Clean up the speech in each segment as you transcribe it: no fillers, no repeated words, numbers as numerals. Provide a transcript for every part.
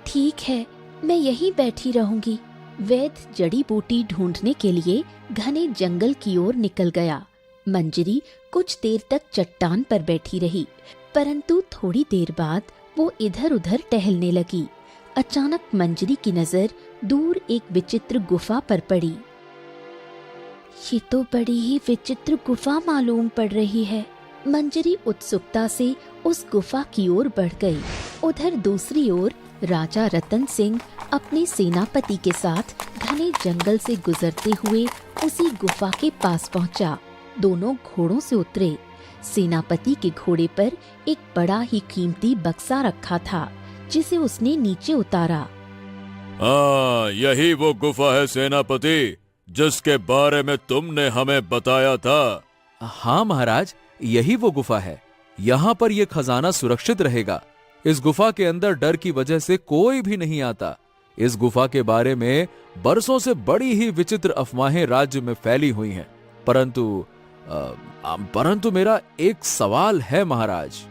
ठीक है, मैं यहीं बैठी रहूंगी। वैद्य जड़ी बूटी ढूंढने के लिए घने जंगल की ओर निकल गया। मंजरी कुछ देर तक चट्टान पर बैठी रही, परंतु थोड़ी देर बाद वो इधर उधर टहलने लगी। अचानक मंजरी की नजर दूर एक विचित्र गुफा पर पड़ी। ये तो बड़ी ही विचित्र गुफा मालूम पड़ रही है। मंजरी उत्सुकता से उस गुफा की ओर बढ़ गई। उधर दूसरी ओर राजा रतन सिंह अपने सेनापति के साथ घने जंगल से गुजरते हुए उसी गुफा के पास पहुंचा। दोनों घोड़ों से उतरे। सेनापति के घोड़े पर एक बड़ा ही कीमती बक्सा रखा था, जिसे उसने नीचे उतारा। यही वो गुफा है सेनापति, जिसके बारे में तुमने हमें बताया था। हाँ महाराज, यही वो गुफा है। यहाँ पर यह खजाना सुरक्षित रहेगा। इस गुफा के अंदर डर की वजह से कोई भी नहीं आता। इस गुफा के बारे में बरसों से बड़ी ही विचित्र अफवाहें राज्य में फैली हुई हैं। परंतु मेरा एक सवाल है महाराज।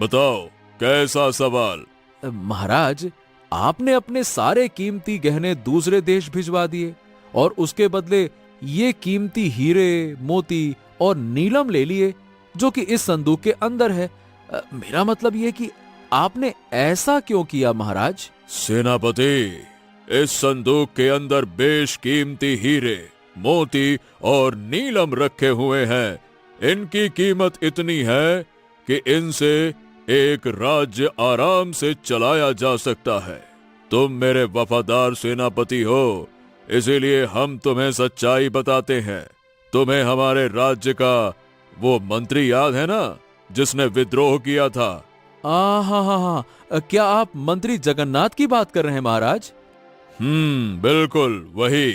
बताओ, कैसा सवाल? महाराज, आपने अपने सारे कीमती गहने दूसरे देश भिजवा दिए और उसके बदले ये कीमती हीरे, मोती और नीलम ले लिए, जो कि इस संदूक के अंदर है। मेरा मतलब ये कि आपने ऐसा क्यों किया महाराज? सेनापति, इस संदूक के अंदर बेशकीमती हीरे, मोती और नीलम रखे हुए हैं। इनकी कीमत इतनी है कि इनसे एक राज्य आराम से चलाया जा सकता है। तुम मेरे वफादार सेनापति हो, इसीलिए हम तुम्हें सच्चाई बताते हैं। तुम्हें हमारे राज्य का वो मंत्री याद है ना, जिसने विद्रोह किया था? हाँ, क्या आप मंत्री जगन्नाथ की बात कर रहे हैं महाराज? बिल्कुल वही।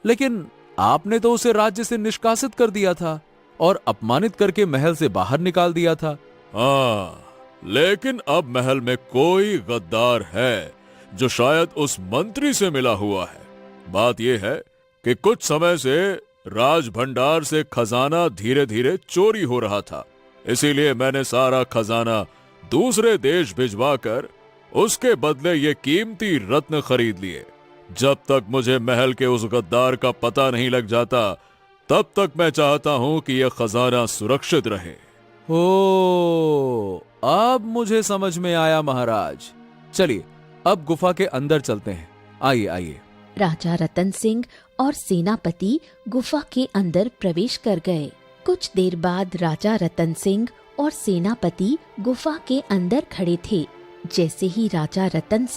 लेकिन आपने तो उसे राज्य से निष्कासित कर दिया था और अपमानित करके महल से बाहर निकाल दिया था। हाँ, लेकिन अब महल में कोई गद्दार है जो शायद उस मंत्री से मिला हुआ है। बात यह है कि कुछ समय से राज भंडार से खजाना धीरे धीरे चोरी हो रहा था। इसीलिए मैंने सारा खजाना दूसरे देश भिजवाकर उसके बदले ये कीमती रत्न खरीद लिए। जब तक मुझे महल के उस गद्दार का पता नहीं लग जाता, तब तक मैं चाहता हूं कि यह खजाना सुरक्षित रहे। अब मुझे समझ में आया महाराज। चलिए, अब गुफा के अंदर चलते हैं। आइए आइए। राजा रतन सिंह और सेनापति गुफा के अंदर प्रवेश कर गए। कुछ देर बाद राजा रतन सिंह और सेनापति गुफा के अंदर खड़े थे। जैसे ही राजा रतन